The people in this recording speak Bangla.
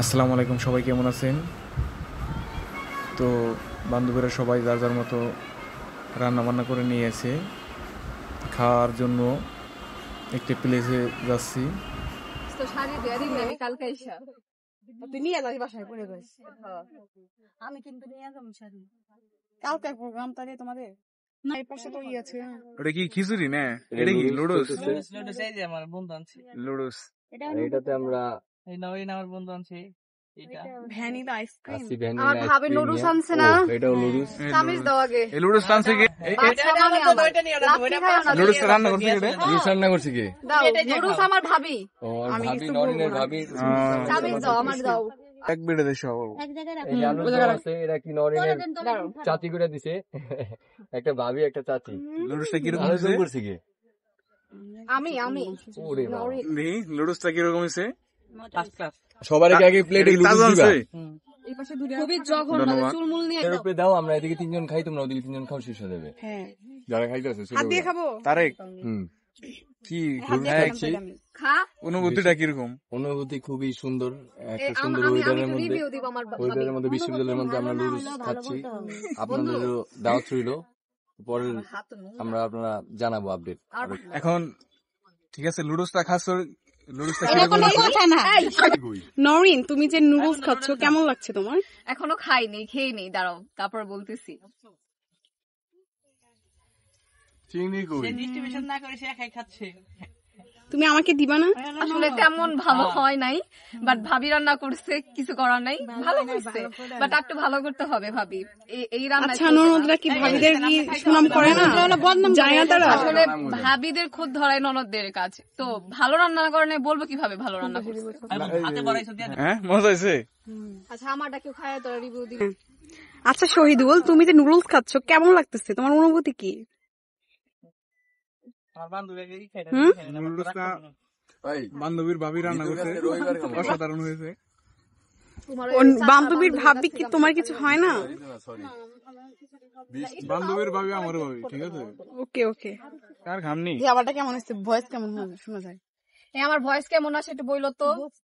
আসসালামু আলাইকুম, সবাই কেমন আছেন? তো বান্ধবীরা সবাই যার যার মতো রান্না বান্না করে নিয়ে এসে খাওয়ার জন্য একটি প্লেসে যাচ্ছি। তো শাড়ি দেয়া দিবি আমি কালকে আইসা। তুই নিয়ে যাস বাসায় পরে যাস। আমি কিন্তু নিয়ে যাবো শাড়ি। কালকে প্রোগ্রাম তাহলে তোমাদের না এই পাশে তো আছে। ওটা কি খিচুড়ি না? এটা কি লুডুস? লুডুস এই যে আমার বন্ধু আনছে। লুডুস। এটাতে আমরা এই না আমার বন্ধু আনছে এটা। Vanilla ice cream. আসি ভ্যানিলা আমার ভাবে নুডলস আনছে না। এটাও নুডলস। চামিচ দাও আগে। এই লুডুস টানছে কি? বাচ্চা আমি আমার। লাঠি খাও না। লুডুস রান্না করছে কি? নুডলস রান্না করছি কি? দাও নুডলস আমার ভাবি। ও আর ভাবি নরিনের ভাবি। চামিচ দাও আমার দাও। এক বেড়ে দেশ এই আলু আছে এটা কি নরিনের চাচি করে দিছে। একটা ভাবি একটা চাচি। লুডুসটা কিরকম আলোচনা হয়েছে? করছি কি? আমি ওরে বাবা। দেখি লুডুসটা কিরকম হয়েছে? First class. সবার আগে প্লেটে এটা কি লুডুস তাজা দিবা। আছে? এই পাশে দুটো খুবই জঘন্য ধন্যবাদ। চুলমুল নিয়ে এর দাও। উপরে দাও আমরা এদিকে তিনজন খাই তোমরা ওদিকে তিনজন খাও শেষ হয়ে যাবে। হ্যাঁ যারা খাইতেছে হাত দিয়ে খাবো। তারেক হুম কি হাত দিয়ে হ্যাঁ, খেলাম তো আমি। খা। অনুভূতিটা কিরকম? অনুভূতি খুবই সুন্দর একটা সুন্দর আমি ওয়েদারের মধ্যে রিভিউ দিব আমার ভাবি। ওয়েদারের মধ্যে বিশ্ববিদ্যালয়ের মধ্যে আমরা লুডুস খাচ্ছি আপনাদেরও দাওয়াত রইল পরে আমরা আপনারা জানাবো আপডেট আর এখন ঠিক আছে, লুডুসটা খাচ্ছ, লুডুসটা এটা কিরকম কোনো হয়েছে? কথা না। নরিন তুমি যে নুডলস খাচ্ছ কেমন লাগছে তোমার? এখনো খাইনি, খেয়ে নেই, দাঁড়াও তারপর বলতেছি। চিংড়ি কই সে ডিস্ট্রিবিউশন না করে সে একাই খাচ্ছে। তুমি আমাকে দিবা না? আসলে তেমন ভালো হয় নাই, বাট ভাবি রান্না করছে, কিছু করার নাই, ভালো হয়েছে, বাট একটু ভালো করতে হবে ভাবি। এই রান্না আচ্ছা ননদরা কি ভাবিদের কি সুনাম করে না? যায় না তারা? আসলে ভাবিদের খুদ ধরায় ননদদের কাজ। তো ভালো রান্না করে নাই, বলবো কিভাবে ভালো রান্না করছে। আমি হাতে বড়াইছো দিয়া হ্যাঁ, মজা হয়েছে? আচ্ছা আমারটা কেউ খায় তোরা রিভিউ দিবি। আচ্ছা শহীদুল তুমি যে নুডলস খাচ্ছ কেমন লাগতেছে তোমার অনুভূতি কি? আমার বান্ধবীকে এই খাইটা হুম? নুডলসটা ভাই বান্ধবীর ভাবি রান্না করছে, রবিবার খাবো। অসাধারণ হয়েছে। তোমার ও বান্ধবীর ভাবি কি তোমার কিছু হয় না? সরি বান্ধবীর ভাবি আমার ভাবি, ঠিক আছে? ওকে ওকে। কার খামনি? খাবারটা কেমন হচ্ছে? ভয়েস কেমন শোনা যায়? আমার ভয়েস কেমন আসে একটু বইলো তো।